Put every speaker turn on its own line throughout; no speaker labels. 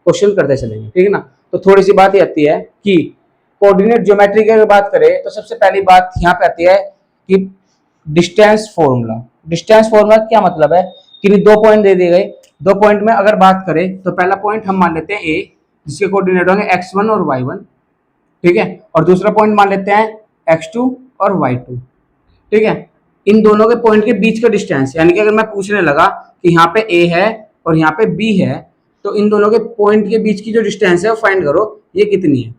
Question करते चलेंगे, ठीक है ना। तो थोड़ी सी बात ये आती है कि कोऑर्डिनेट ज्योमेट्री की अगर बात करें तो सबसे पहली बात यहाँ पे आती है कि डिस्टेंस फॉर्मूला। डिस्टेंस फॉर्मूला क्या मतलब है कि दो पॉइंट दे दिए गए, दो पॉइंट में अगर बात करें तो पहला पॉइंट हम मान लेते हैं ए, जिसके कोऑर्डिनेट होंगे x1 और y1, ठीक है, और दूसरा पॉइंट मान लेते हैं x2 और y2, ठीक है। इन दोनों के पॉइंट के बीच का डिस्टेंस, यानी कि अगर मैं पूछने लगा कि यहाँ पे a है और यहाँ पे b है, तो इन दोनों के पॉइंट के बीच की जो डिस्टेंस है वो फाइंड करो ये कितनी है।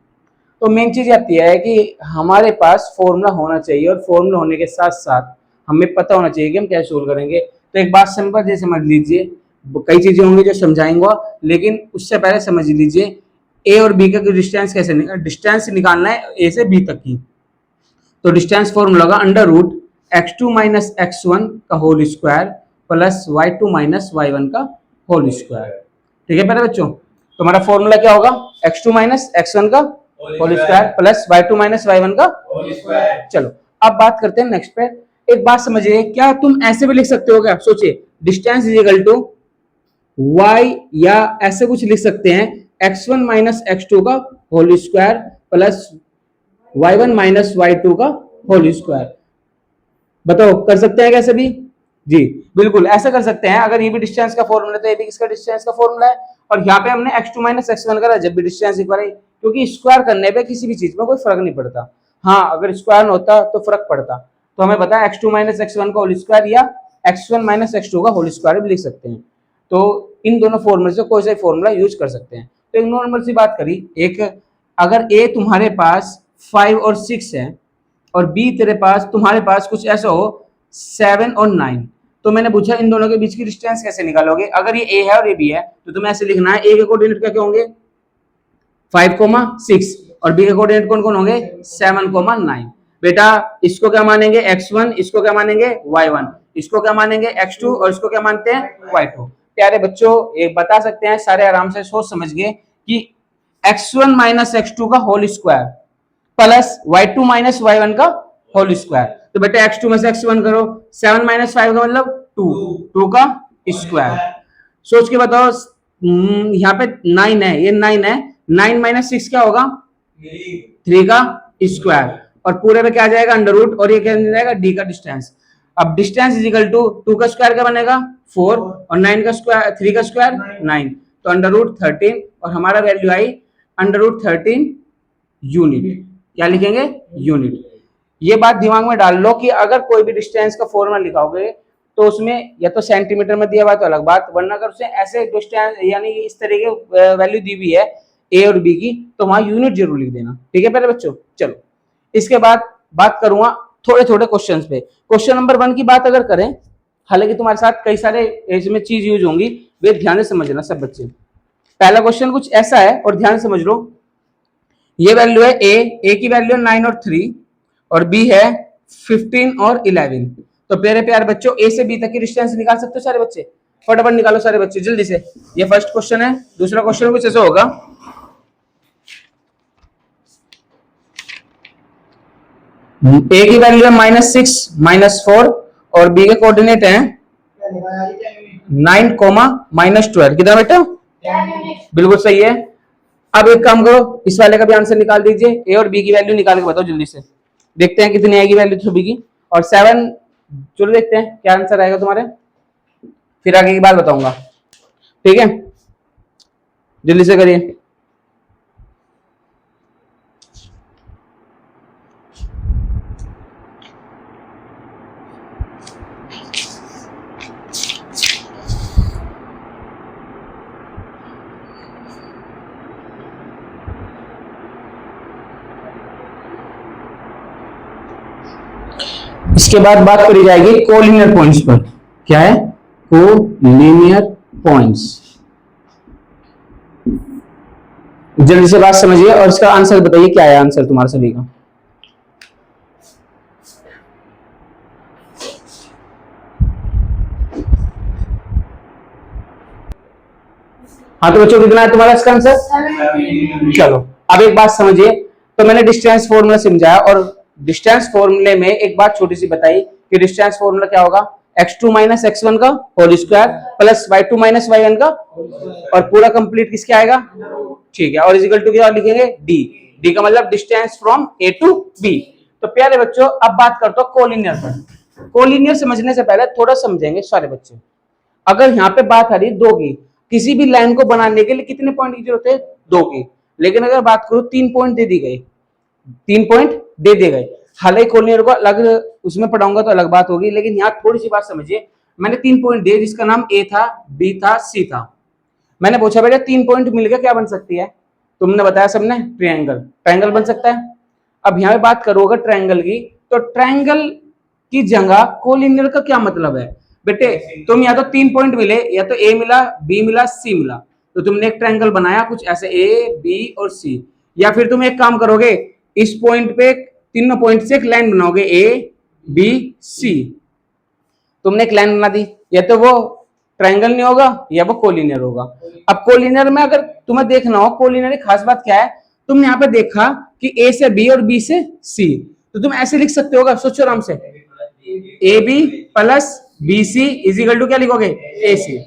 तो मेन चीज आती है कि हमारे पास फॉर्मूला होना चाहिए, और फॉर्मूला होने के साथ साथ हमें पता होना चाहिए कि हम क्या सोल्व करेंगे। तो एक बात सिंपल जैसे समझ लीजिए, कई चीजें होंगी जो समझाएंगे, लेकिन उससे पहले समझ लीजिए ए और बी का डिस्टेंस कैसे डिस्टेंस निकालना है ए से बी तक की। तो डिस्टेंस फॉर्मूला होगा under root x2 minus x1 का whole square plus y2 minus y1 का होल स्क्वायर, ठीक है मेरे बच्चों। तो हमारा फॉर्मूला क्या होगा, x2 माइनस x1 का whole square plus y2 minus y1 का होल स्क्वायर। चलो अब बात करते हैं नेक्स्ट पे। एक बात समझिए, क्या तुम ऐसे भी लिख सकते हो क्या, सोचिए distance is equal to y, या ऐसे कुछ लिख सकते हैं x1 माइनस x2 का whole square plus y1 minus y2 का होल स्क्वायर। बताओ कर सकते हैं कैसे भी? जी बिल्कुल ऐसा कर सकते हैं। अगर ये भी डिस्टेंस का फॉर्मूला है तो ये भी किसका डिस्टेंस का फॉर्मूला है, और यहाँ पे हमने x2 माइनस x1 करा जब भी डिस्टेंस इक्वल है, क्योंकि स्क्वायर करने पे किसी भी चीज में कोई फर्क नहीं पड़ता। हाँ अगर स्क्वायर होता तो फर्क पड़ता। तो हमें पता है x2 माइनस x1 का होल स्क्वायर या x1 माइनस x2 का होल स्क्वायर भी लिख सकते हैं। तो इन दोनों फॉर्मूले से कोई सा फॉर्मूला यूज कर सकते हैं। तो एक नॉर्मल सी बात करी, एक अगर a तुम्हारे पास 5 और 6 है और b तेरे पास तुम्हारे पास कुछ ऐसा हो 7 और 9, तो मैंने पूछा इन दोनों के बीच की डिस्टेंस कैसे निकालोगे। अगर ये a है और ये b है तो तुम्हें ऐसे लिखना है, a के कोऑर्डिनेट क्या होंगे 5, 6 और b के कोऑर्डिनेट कौन कौन होंगे 7, 9। बेटा इसको क्या मानेंगे x1, इसको क्या मानेंगे y1, इसको क्या मानेंगे x2 और इसको क्या मानते हैं y2। प्यारे बच्चों एक बता सकते हैं, सारे आराम से सोच समझ गए कि x1 माइनस x2 का whole square plus y2 minus y1 का होल स्क्वायर। तो बेटा x2 में से x1 करो, 7 माइनस 5 का मतलब 2 का स्क्वायर। सोच के बताओ, यहाँ पे 9 है, ये 9 है, 9 माइनस 6 क्या होगा 3 का स्क्वायर, और पूरे में क्या आ जाएगा अंडर रूट, और ये क्या जाएगा d का डिस्टेंस। अब डिस्टेंस इज इक्वल टू 2 का स्क्वायर क्या बनेगा 4 और 9 का स्क्वायर 3 का स्क्वायर 9, तो अंडर रूट 13, और हमारा वैल्यू आई अंडर रूट 13 यूनिट। क्या लिखेंगे यूनिट। ये बात दिमाग में डाल लो कि अगर कोई भी डिस्टेंस का फॉर्मूला लिखाओगे तो उसमें या तो सेंटीमीटर में दिया हुआ तो अलग बात, वरना अगर उसे ऐसे डिस्टेंस यानी इस तरह के वैल्यू दी हुई है ए और बी की तो वहां यूनिट जरूर लिख देना, ठीक है पहले बच्चों। चलो इसके बाद बात करूंगा थोड़े थोड़े क्वेश्चंस पे। क्वेश्चन नंबर 1 की बात अगर करें, हालांकि तुम्हारे साथ कई सारे इसमें चीज यूज होंगी, वे ध्यान से समझना सब बच्चे। पहला क्वेश्चन कुछ ऐसा है और ध्यान से समझ लो, ये वैल्यू है ए की वैल्यू है 9 और 3 और बी है 15 और 11। तो प्यारे प्यारे बच्चों ए से बी तक की डिस्टेंस निकाल सकते हो सारे बच्चे, फटाफट निकालो सारे बच्चे जल्दी से। ये फर्स्ट क्वेश्चन है। दूसरा क्वेश्चन कुछ ऐसा होगा, ए की वैल्यू है -6 -4 और बी के कोऑर्डिनेट है 9, -12। कितना बेटा बिल्कुल सही है। अब एक काम करो, इस वाले का भी आंसर निकाल दीजिए, ए और बी की वैल्यू निकाल के बताओ जल्दी से, देखते हैं कितनी आएगी वैल्यू सभी की। और 7 चलो देखते हैं क्या आंसर आएगा तुम्हारे, फिर आगे की बात बताऊंगा, ठीक है जल्दी से करिए। इसके बाद बात करी जाएगी कोलिनियर पॉइंट्स पर। क्या है कोलिनियर पॉइंट्स, जल्दी से बात समझिए और इसका आंसर बताइए क्या है आंसर तुम्हारा सभी का। हाँ तो बच्चों कितना है तुम्हारा इसका आंसर? चलो अब एक बात समझिए, तो मैंने डिस्टेंस फॉर्मूला समझाया और डिस्टेंस फॉर्मूले में एक बात छोटी सी बताई कि डिस्टेंस फॉर्मूला क्या होगा x2 माइनस x1 का whole square plus y2 minus y1 का, और पूरा कंप्लीट किसके आएगा, ठीक है, और इजिकल टू क्या लिखेंगे, d। d का मतलब distance from a to b। तो प्यारे बच्चों अब बात करते हो कोलिनियर पर। कोलिनियर समझने से पहले थोड़ा समझेंगे सारे बच्चे। अगर यहाँ पे बात आ रही दो की, किसी भी लाइन को बनाने के लिए कितने पॉइंट की जरूरत है, दो की। लेकिन अगर बात करो 3 पॉइंट दे दी गई, 3 पॉइंट दे दिए गए, हालांकि कोलिनियर को अलग उसमें पढ़ाऊंगा तो अलग बात होगी, लेकिन यहाँ थोड़ी सी बात समझिए। मैंने 3 पॉइंट दिए जिसका नाम ए था, बी था, सी था। मैंने पूछा बेटा 3 पॉइंट मिलकर क्या बन सकती है, तुमने बताया सबने ट्रायंगल, ट्रायंगल बन सकता है। अब यहाँ पे बात करोगे ट्रायंगल की, तो ट्रायंगल की जगह कोलिनियर का क्या मतलब है बेटे, तुम या तो 3 पॉइंट मिले, या तो ए मिला, बी मिला, सी मिला, तो तुमने एक ट्रायंगल बनाया कुछ ऐसे ए, बी और सी। या फिर तुम एक काम करोगे, इस पॉइंट पे तीनों पॉइंट से एक लाइन बनाओगे ए, बी, सी, तुमने एक लाइन बना दी, या तो वो ट्रायंगल नहीं होगा या वो कोलिनियर होगा। अब कोलिनियर में अगर तुम्हें देखना हो, कोलिनियर की खास बात क्या है, तुमने यहाँ पे देखा कि ए से बी और बी से सी, तो तुम ऐसे लिख सकते होगा, सोचो आराम से, A B plus B C equal to क्या लिखोगे, ए सी।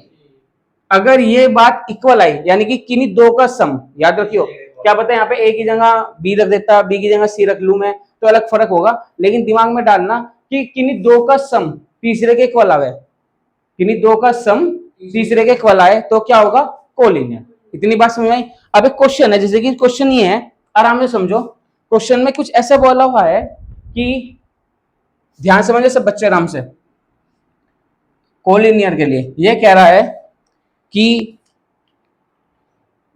अगर ये बात इक्वल आई, यानी कि किन्हीं दो का सम, याद रखियो, क्या पता है यहाँ पे ए की जगह बी रख देता, बी की जगह सी रख लू मैं, तो अलग फर्क होगा, लेकिन दिमाग में डालना कि किन्हीं दो का सम तीसरे के इक्वल आवे, किन्हीं दो का सम तीसरे के इक्वल आए तो क्या होगा, कोलिनियर। इतनी बात समझ आई। अब एक क्वेश्चन है, जैसे कि क्वेश्चन ये है, आराम से समझो। क्वेश्चन में कुछ ऐसा बोला हुआ है कि ध्यान समझे सब बच्चे आराम से। कोलिनियर के लिए ये कह रहा है कि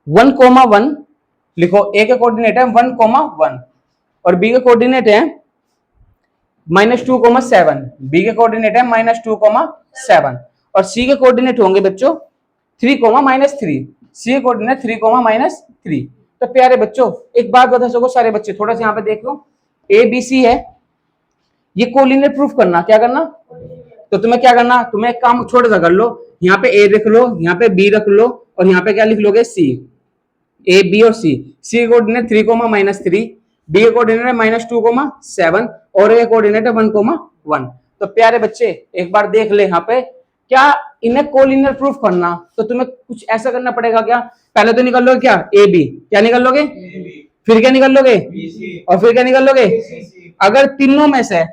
1,1 लिखो, ए का कोऑर्डिनेट है 1,1 और बी का कोऑर्डिनेट है -2,7, बी के कोऑर्डिनेट है -2,7 और सी के कोऑर्डिनेट होंगे बच्चों 3,-3, सी के कोऑर्डिनेट 3,-3। तो प्यारे बच्चों एक बात बता सको सारे बच्चे, थोड़ा सा यहाँ पे देख लो, ए बी सी है, ये कोलिनियर प्रूफ करना, क्या करना, तो तुम्हें क्या करना, तुम्हें एक काम छोटा सा कर लो, यहाँ पे ए रख लो, यहाँ पे बी रख लो, और यहाँ पे क्या लिख लोगे, सी, ए बी और सी। सी का कोऑर्डिनेट 3,-3, बी का कोऑर्डिनेट है -2,7 और ए कोऑर्डिनेट है 1,1। तो प्यारे बच्चे एक बार देख ले, यहाँ पे क्या इन्हें कोलिनियर प्रूफ करना, तो तुम्हें कुछ ऐसा करना पड़ेगा, क्या पहले तो निकल लोगे क्या, ए बी, क्या निकल लोगे, फिर क्या निकल लोगे, और फिर क्या निकल लोगे। अगर तीनों में से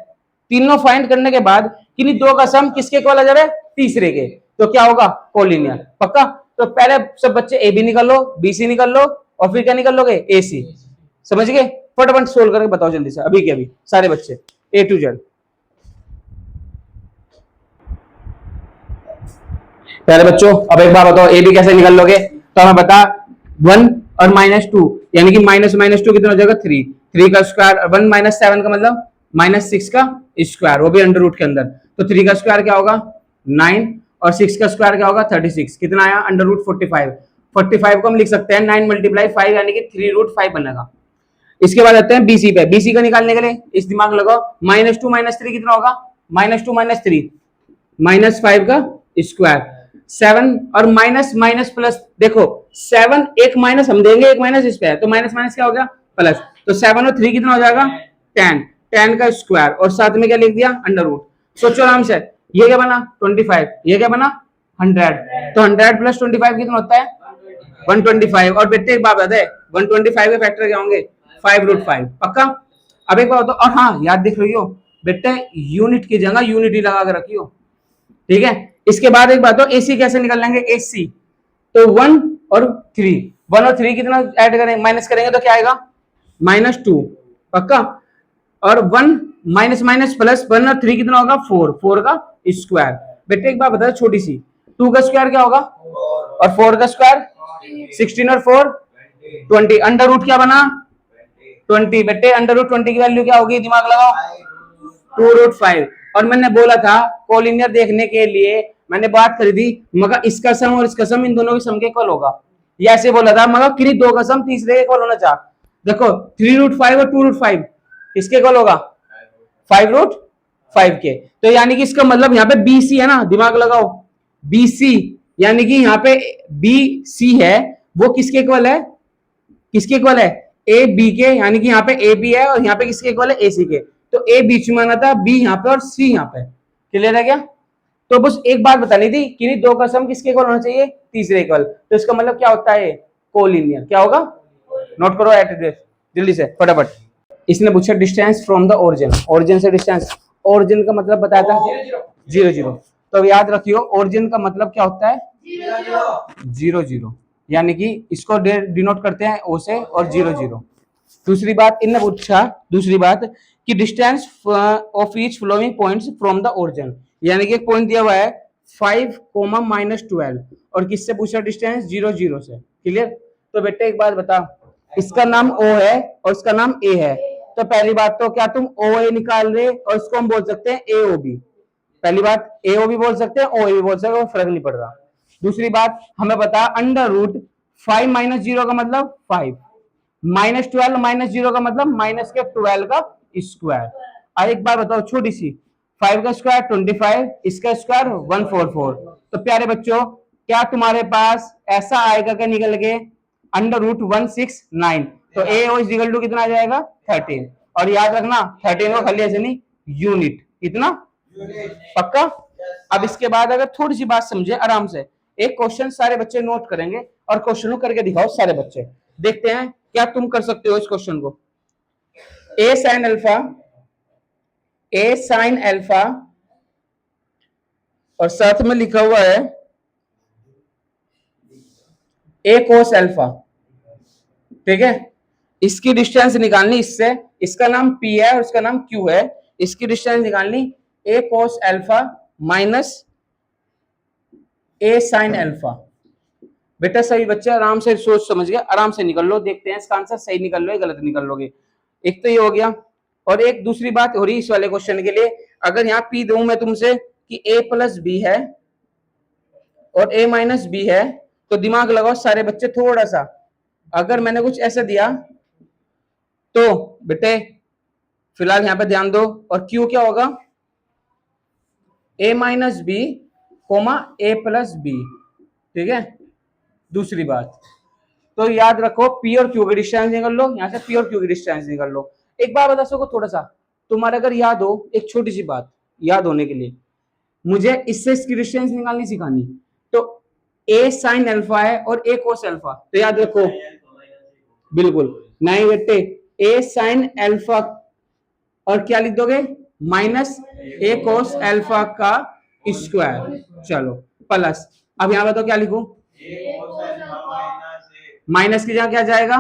तीनों फाइंड करने के बाद किन्हीं दो का सम किसके इक्वल आ जाए, तीसरे के, तो क्या होगा, कोलिनियर, पक्का। तो पहले सब बच्चे ए बी निकल लो, बी सी निकल लो, और फिर क्या निकल लोगे, ए सी। समझ गए, फटाफट सोल्व करके बताओ जल्दी से, अभी के अभी सारे बच्चे ए टू जेड। पहले बच्चों अब एक बार बताओ, ए बी कैसे निकल लोगे, तो हमें बता 1 और -2, यानी कि --2 कितना हो जाएगा, 3 का स्क्वायर, 1 - 7 का मतलब -6 का स्क्वायर, वो भी अंडर रूट के अंदर, तो 3 का स्क्वायर क्या होगा 9 और 6 का स्क्वायर क्या होगा 36, कितना आया अंडर रूट 45 को हम लिख सकते हैं 9 × 5 यानी कि 3√5 बनेगा। इसके बाद आते हैं बीसी पे, बीसी का निकालने के लिए इस दिमाग लगाओ, -2 - 3 कितना होगा, -2 - 3 -5 का स्क्वायर, 7 और माइनस प्लस, देखो 7 एक माइनस हम देंगे, एक माइनस इस पे है, तो माइनस माइनस क्या हो गया प्लस, तो 7 और 3 कितना हो जाएगा 10 का स्क्वायर, और साथ में क्या लिख दिया अंडर रूट। सोचो आराम से, ये क्या बना 25, ये क्या बना 100, तो 100 + 25 कितना होता है 125। और बेटे एक बात बता है, 125 के फैक्टर क्या होंगे 5√5, पक्का। अब एक बात बताओ, और हाँ याद दिख रही हो बेटे, यूनिट की जगह यूनिटी लगा के रखियो, ठीक है। इसके बाद एक बात हो, एसी कैसे निकल लेंगे, एसी तो 1 और 3 कितना ऐड करेंगे, माइनस करेंगे तो क्या आएगा -2, पक्का। और 1 माइनस प्लस 1 और 3 कितना होगा 4 का स्क्वायर। बेटे एक बात बता छोटी सी, 2 का स्क्वायर क्या होगा और 4 का स्क्वायर 16 और 4 20, अंडर रूट क्या बना 20। बेटे अंडर रूट 20 की वैल्यू क्या होगी, दिमाग लगाओ 2√5। और मैंने बोला था कोलिनियर देखने के लिए मैंने बात करी थी, मगर इसका सम और इसका सम इन दोनों के सम के इक्वल होगा, ये ऐसे बोला था, मगर किन्हीं दो का सम तीसरे के इक्वल होना चाह। देखो 3√5 और 2√5 किसके इक्वल होगा 5√5 के, तो यानी कि इसका मतलब यहाँ पे BC है ना, दिमाग लगाओ BC, यानी कि यहाँ पे BC है वो किसके इक्वल है, किसके इक्वल है AB के, यानी कि यहाँ पे AB है और यहाँ पे किसके इक्वल है AC के, तो A बीच में आना था, B यहाँ पे और C यहाँ पे, क्लियर है क्या। तो बस एक बात बतानी थी, किन्हीं दो का सम किसके इक्वल होना चाहिए, तीसरे इक्वल। तो इसका मतलब क्या होता है, कोलिनियर। क्या होगा, नोट करो एट जल्दी से फटाफट। इसने पूछा distance from the origin, origin से डिस्टेंस, ओरिजिन का मतलब बताया था 0 0। तो अब याद रखियो ओरिजिन का मतलब क्या होता है 0 0, यानी कि इसको डिनोट करते हैं ओ से और 0 0। दूसरी बात इनने पूछा, दूसरी बात कि distance of each following points from the origin, यानी कि एक पॉइंट दिया हुआ है 5 कोमा -12 और किससे पूछा डिस्टेंस 0 0 से। क्लियर। तो बेटे एक बात बता, इसका नाम ओ है और इसका नाम ए है, तो पहली बात तो क्या तुम ओ ए निकाल रहे और इसको हम बोल सकते हैं ए ओ बी। पहली बात ए ओ भी बोल सकते हैं ओ ए भी बोल सकते हैं, फर्क नहीं पड़ रहा। दूसरी बात हमें बता √5 - 0 का मतलब 5, -12 -0 का मतलब -12 का स्क्वायर। अब एक बार बताओ छोटी सी, 5 का स्क्वायर 25, इसका स्क्वायर 144। तो प्यारे बच्चों क्या तुम्हारे पास ऐसा आएगा क्या निकल के √169। तो ए ओ इक्वल टू कितना आ जाएगा 13। और याद रखना 13 को खाली ऐसे नहीं, यूनिट कितना, पक्का। अब इसके बाद अगर थोड़ी सी बात समझे आराम से, एक क्वेश्चन सारे बच्चे नोट करेंगे और क्वेश्चन को करके दिखाओ सारे बच्चे, देखते हैं क्या तुम कर सकते हो इस क्वेश्चन को। ए साइन अल्फा, ए साइन अल्फा और साथ में लिखा हुआ है ए कोस अल्फा, ठीक है। इसकी डिस्टेंस निकालनी इससे, इसका नाम P है और इसका नाम Q है, इसकी डिस्टेंस निकालनी ए कोस अल्फा माइनस ए साइन अल्फा। बेटा सभी बच्चे आराम से सोच समझ के आराम से निकल लो, देखते हैं इसका आंसर सही निकल लो या गलत निकल लोगे। एक तो ये हो गया, और एक दूसरी बात हो रही इस वाले क्वेश्चन के लिए, अगर यहाँ P दूं मैं तुमसे कि A + B है और A - B है, तो दिमाग लगाओ सारे बच्चे थोड़ा सा। अगर मैंने कुछ ऐसा दिया तो बेटे फिलहाल यहाँ पे ध्यान दो, और Q क्या होगा A - B, A + B, ठीक है। दूसरी बात तो याद रखो P और Q की डिस्टेंस निकाल लो, यहाँ से P और Q की डिस्टेंस निकाल लो। एक बार बता सको थोड़ा सा, तुम्हारे अगर याद हो, एक छोटी सी बात याद होने के लिए, मुझे इससे इसकी डिस्टेंस निकालनी सिखानी। तो A साइन अल्फा है और A कोस अल्फा, तो याद रखो बिल्कुल नहीं बेटे, A साइन अल्फा और क्या लिख दोगे -A कोस अल्फा का स्क्वायर, चलो प्लस। अब यहां बताओ क्या लिखूं, माइनस की जगह क्या जाएगा,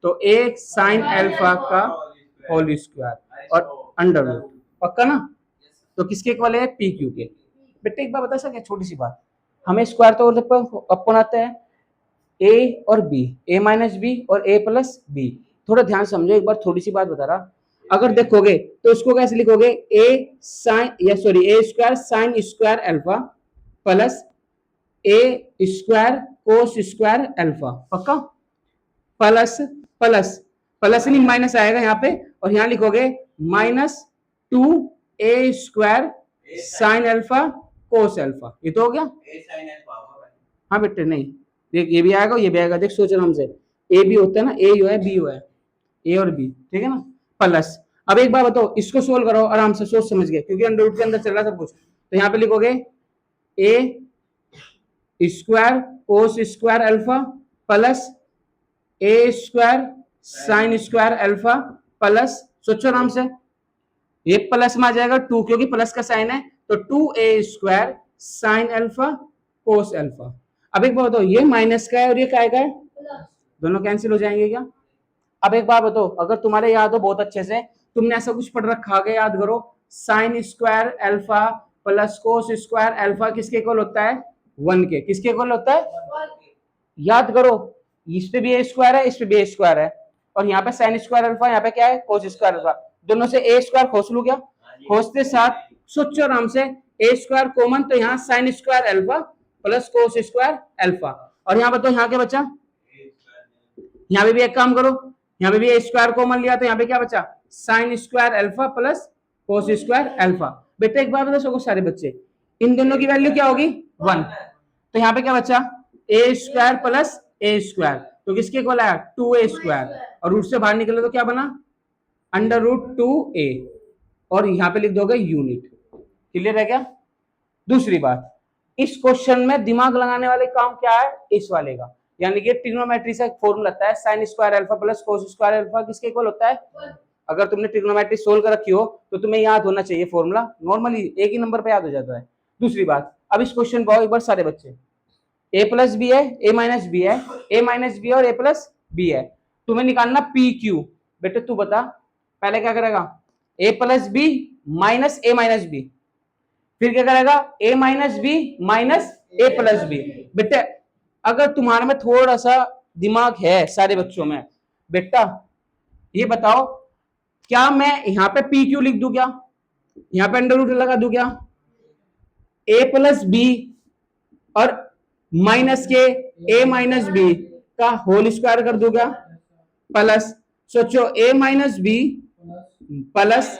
तो एक साइन अल्फा का होल स्क्वायर और अंडर रूट, पक्का ना। तो किसके इक्वल है पी क्यू के। बेटे एक बार बता सके छोटी सी बात, हमें स्क्वायर तो अपन आता है ए और बी, ए - बी और A + B। थोड़ा ध्यान समझो, एक बार थोड़ी सी बात बता रहा, अगर देखोगे तो उसको कैसे लिखोगे ए साइन या sorry a square sine square alpha plus a square cos square alpha, पक्का। प्लस प्लस प्लस नहीं माइनस आएगा यहाँ पे, और यहाँ लिखोगे -2A² sine alpha cos alpha, ये तो हो गया। हाँ बेटे नहीं, देख ये भी आएगा ये भी आएगा, देख सोच आराम से, ए भी होता है ना, ए है बी है, ए और बी, ठीक है ना, प्लस। अब एक बार बताओ इसको सोल्व करो आराम से सोच समझ के, क्योंकि अंडर रूट के अंदर चल रहा है सब कुछ। तो यहाँ पे लिखोगे a square cos square alpha plus a square sine square alpha plus, सोचो आराम से, ये प्लस में आ जाएगा 2 क्योंकि प्लस का साइन है, तो 2A² sine alpha cos alpha. अब एक बात बताओ ये माइनस का है और ये क्या है, दोनों कैंसिल हो जाएंगे क्या। अब एक बात बताओ, अगर तुम्हारे याद हो बहुत अच्छे से, तुमने ऐसा कुछ पढ़ रखा है, याद करो sign square alpha plus cos square alpha किसके इक्वल होता है 1 के, किसके इक्वल होता है, याद करो। इस पे भी ए स्क्वायर है, इस पे भी ए स्क्वायर है, और यहाँ पे साइन स्क्वायर अल्फा, यहाँ पे क्या है कोस स्क्वायर अल्फा, दोनों से ए स्क्वायर खोस लू क्या, खोसते साथ सोचो आराम से, ए स्क्वायर कॉमन, तो यहाँ sign square alpha plus cos square alpha, और यहाँ बताओ यहाँ क्या बचा, यहाँ पे भी एक काम करो, यहाँ पे भी ए स्क्वायर कॉमन लिया तो यहाँ पे क्या बचा sign square alpha plus cos square alpha. बेटा एक बार बता सको सारे बच्चे, इन दोनों की वैल्यू क्या होगी 1, तो यहाँ पे क्या बचा ए स्क्वायर प्लस ए स्क्वायर, तो किसके इक्वल आया 2A², और रूट से बाहर निकले तो क्या बना √2A, और यहाँ पे लिख दोगे यूनिट। क्लियर है क्या। दूसरी बात, इस क्वेश्चन में दिमाग लगाने वाले काम क्या है, इस वाले का, यानी कि ट्रिग्नोमेट्री से फॉर्मूला आता है sign square alpha plus cos square alpha किसके इक्वल होता है। अगर तुमने ट्रिग्नोमेट्री सोल्व कर रखी हो तो तुम्हें याद होना चाहिए फॉर्मूला, नॉर्मली एक ही नंबर पे याद हो जाता है। दूसरी बात, अब इस क्वेश्चन को एक बार सारे बच्चे, ए प्लस बी है, ए माइनस बी है, ए माइनस बी और ए प्लस बी है, तुम्हें निकालना पी क्यू। बेटे तू बता पहले क्या करेगा, ए प्लस बी माइनस ए माइनस बी, फिर क्या करेगा, ए माइनस बी माइनस ए प्लस बी। बेटे अगर तुम्हारे में थोड़ा सा दिमाग है सारे बच्चों में, बेटा ये बताओ क्या मैं यहां पे पी क्यू लिख दूं, क्या यहां पे अंडर रूट लगा दूं, क्या ए प्लस बी और माइनस के ए माइनस बी का होल स्क्वायर कर दूंगा, प्लस सोचो ए माइनस बी प्लस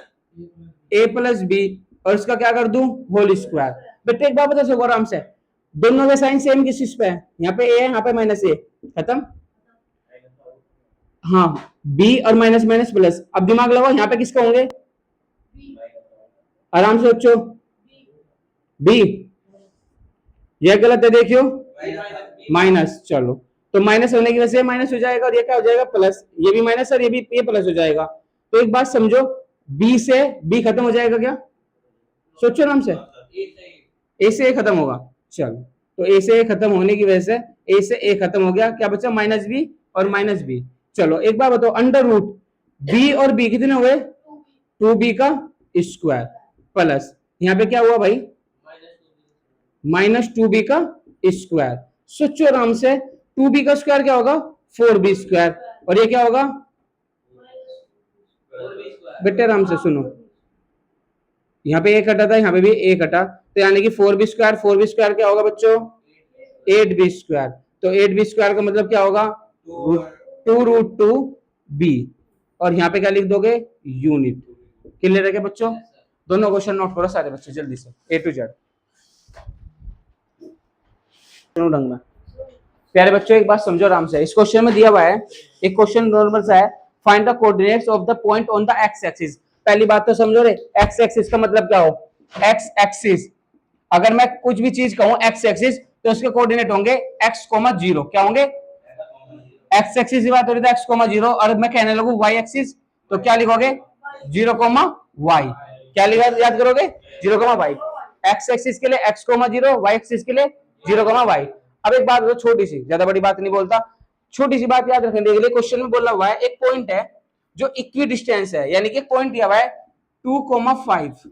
ए प्लस बी और इसका क्या कर दूं, होल स्क्वायर। बेटे एक बात बता सको आराम से, दोनों के साइन सेम किस चीज पे है, यहाँ पे ए है यहाँ पे माइनस ए, खत्म। हाँ बी और माइनस माइनस प्लस, अब दिमाग लगाओ यहाँ पे किसका होंगे, आराम से सोचो, बी, यह गलत है देखियो, माइनस, चलो तो माइनस होने की वजह से माइनस हो जाएगा और ये क्या हो जाएगा प्लस, ये भी माइनस और ये भी ये प्लस हो जाएगा। तो एक बात समझो, बी से बी खत्म हो जाएगा क्या, सोचो आराम से, ए से ए खत्म होगा, चलो तो ए से ए खत्म होने की वजह से ए से ए खत्म हो गया, क्या बचा माइनस बी और माइनस बी। चलो एक बार बताओ, अंडर रूट बी और बी कितने हुए, 2b का स्क्वायर प्लस यहाँ पे क्या हुआ भाई, माइनस 2b का स्क्वायर। सोचो आराम से, 2b का स्क्वायर क्या होगा, 4b स्क्वायर, और ये क्या होगा, बेटे आराम से सुनो, यहाँ पे ए कटा था यहाँ पे भी ए कटा, तो यानी कि 4b स्क्वायर क्या होगा बच्चों, 8b स्क्वायर। तो 8b स्क्वायर का मतलब क्या होगा, 2√2b, और यहाँ पे क्या लिख दोगे, यूनिट। क्लियर है क्या बच्चों, दोनों क्वेश्चन नोट करो सारे बच्चे जल्दी से, ए टू जेड ढंग में। प्यारे बच्चों एक बात समझो आराम से, इस क्वेश्चन में दिया हुआ है, एक क्वेश्चन नॉर्मल सा है, find the coordinates of the point on the x axis. पहली बात तो समझो रे, एक्स एक्सिस का मतलब क्या हो, एक्स एक्सिस, अगर मैं कुछ भी चीज कहूं एक्स एक्सिस तो उसके कोऑर्डिनेट होंगे x, 0, क्या होंगे, एक्स एक्सिस की बात हो रही है, x, 0, और मैं कहने लगूं y एक्सिस तो क्या लिखोगे, 0, y, क्या लिखा याद करोगे, 0, y, एक्स एक्सिस के लिए x, 0, y एक्सिस के लिए 0, y। अब एक बात छोटी सी, ज्यादा बड़ी बात नहीं बोलता, छोटी सी बात याद रखने के लिए, क्वेश्चन में बोला हुआ है एक पॉइंट है जो इक्वी डिस्टेंस है, यानी कि पॉइंट दिया हुआ है 2,5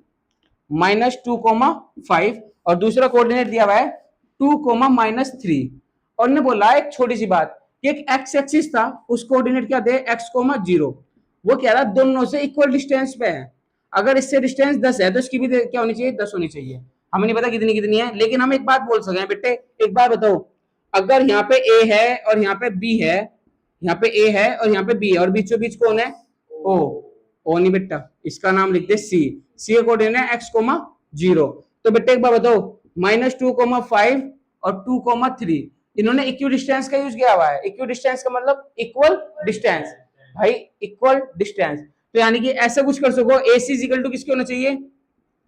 माइनस 2,5 और दूसरा कोऑर्डिनेट दिया हुआ है 2,-3, और ने बोला एक छोटी सी बात कि एक एक्स एक्सिस था, उस कोऑर्डिनेट क्या थे x, 0, वो कह रहा दोनों से इक्वल डिस्टेंस पे है, अगर इससे डिस्टेंस 10 है तो इसकी भी क्या होनी चाहिए, 10 होनी चाहिए। हमें नहीं पता कितनी कितनी है, लेकिन हम एक बात बोल सकते हैं बेटे, एक बात बताओ, अगर यहाँ पे a है और यहाँ पे b है, यहाँ पे a है और यहाँ पे b है, और बीचों बीच कौन है, o नहीं बेटा, इसका नाम लिखते c का कोऑर्डिनेट है x, 0। तो बेटे एक बार बताओ, -2,5 और 2,3 इन्होंने इक्वल डिस्टेंस का यूज किया हुआ है, इक्वल डिस्टेंस का मतलब इक्वल डिस्टेंस, भाई इक्वल डिस्टेंस, तो यानी कि ऐसा कुछ कर सको, AC इक्वल टू किसके होना चाहिए,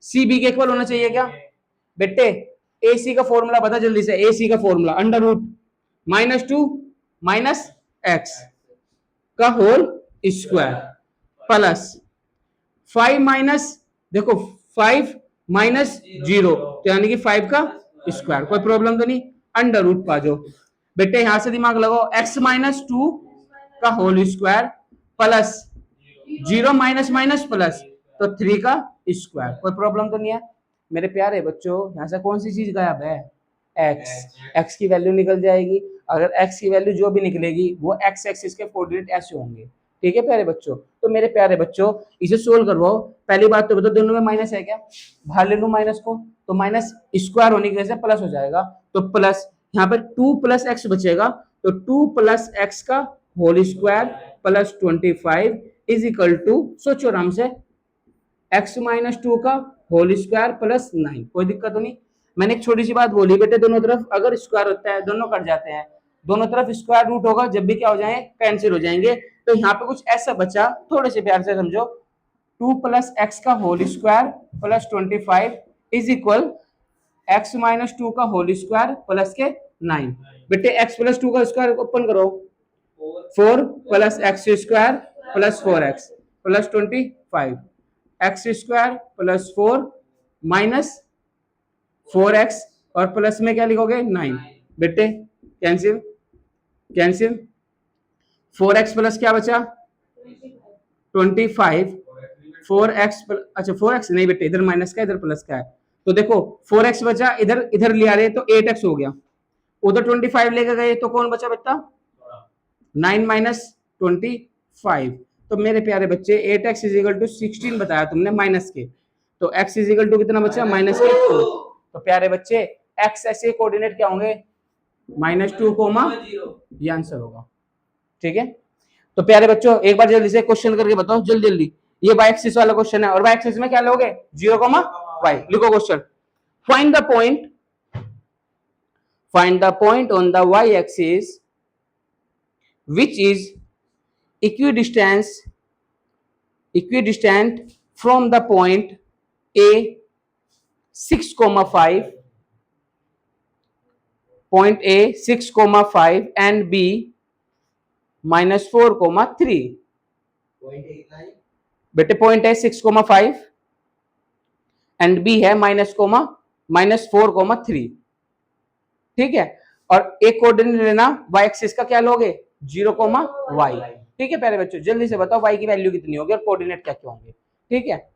CB के इक्वल होना चाहिए क्या बेटे, AC का फॉर्मूला बता जल्दी से, AC का फॉर्मूला √-2 माइनस x का होल स्क्वायर प्लस 5 माइनस, देखो 5 माइनस 0, तो यानी कि 5 का स्क्वायर, कोई प्रॉब्लम तो नहीं, √, पा जो बेटे यहां से दिमाग लगाओ, x -2 का whole square plus 0 minus minus plus, तो 3 का स्क्वायर, कोई प्रॉब्लम तो नहीं है। मेरे प्यारे बच्चों यहाँ से कौन सी चीज गायब है, x की वैल्यू निकल जाएगी, अगर x की वैल्यू जो भी निकलेगी वो x एक्सिस के कोऑर्डिनेट ऐसे होंगे, ठीक है प्यारे बच्चों। तो मेरे प्यारे बच्चों इसे सोल्व करवाओ, पहली बात तो बताओ दोनों में माइनस है क्या, बाहर ले लूं माइनस को, तो माइनस स्क्वायर होने की वजह से प्लस हो जाएगा, तो प्लस यहाँ पर 2 + x बचेगा, तो 2 + x का whole square plus 25 is equal to, सोचो आराम से, x -2 का होल स्क्वायर प्लस 9, कोई दिक्कत तो नहीं। मैंने एक छोटी सी बात बोली बेटे, दोनों तरफ अगर स्क्वायर होता है दोनों कट जाते हैं, दोनों तरफ स्क्वायर रूट होगा, जब भी क्या हो जाए कैंसिल हो जाएंगे, तो यहाँ पे कुछ ऐसा बचा, थोड़े से प्यार से समझो, 2 + x का whole square plus 25 is equal x minus 2 का होल स्क्वायर प्लस के 9। बेटे x प्लस 2 का स्क्वायर ओपन करो, 4 plus x square plus 4x plus 25, x square plus 4 minus 4x और प्लस में क्या लिखोगे 9। बेटे कैंसिल कैंसिल, 4x प्लस क्या बचा 25, 4x अच्छा 4x नहीं बेटे, इधर माइनस का इधर प्लस का है, तो देखो 4x बचा, इधर इधर ले आ रहे तो 8x हो गया, उधर 25 लेके गए तो कौन बचा बेटा 9 माइनस 25। तो मेरे प्यारे बच्चे 8x इज इक्वल टू 16 बताया तुमने माइनस के, तो x इज इक्वल टू कितना बचा माइनस के 2। तो प्यारे बच्चे x ऐसे कोऑर्डिनेट क्या होंगे -2, ये आंसर होगा। ठीक है, तो प्यारे बच्चों एक बार जल्दी से क्वेश्चन करके बताओ, जल्दी जल्दी। ये y एक्सिस वाला क्वेश्चन है और y एक्सिस में क्या लोगे 0, y। लिखो question, find the point on the y axis which is equidistant from the point A 6,5, point A 6,5 and B -4,3। बेटे पॉइंट है 6,5 एंड बी है -4,3। ठीक है, और एक कोऑर्डिनेट लेना y एक्सिस का क्या लोगे 0, y। ठीक है प्यारे बच्चों, जल्दी से बताओ y की वैल्यू कितनी होगी और कोऑर्डिनेट क्या क्या होंगे। ठीक है,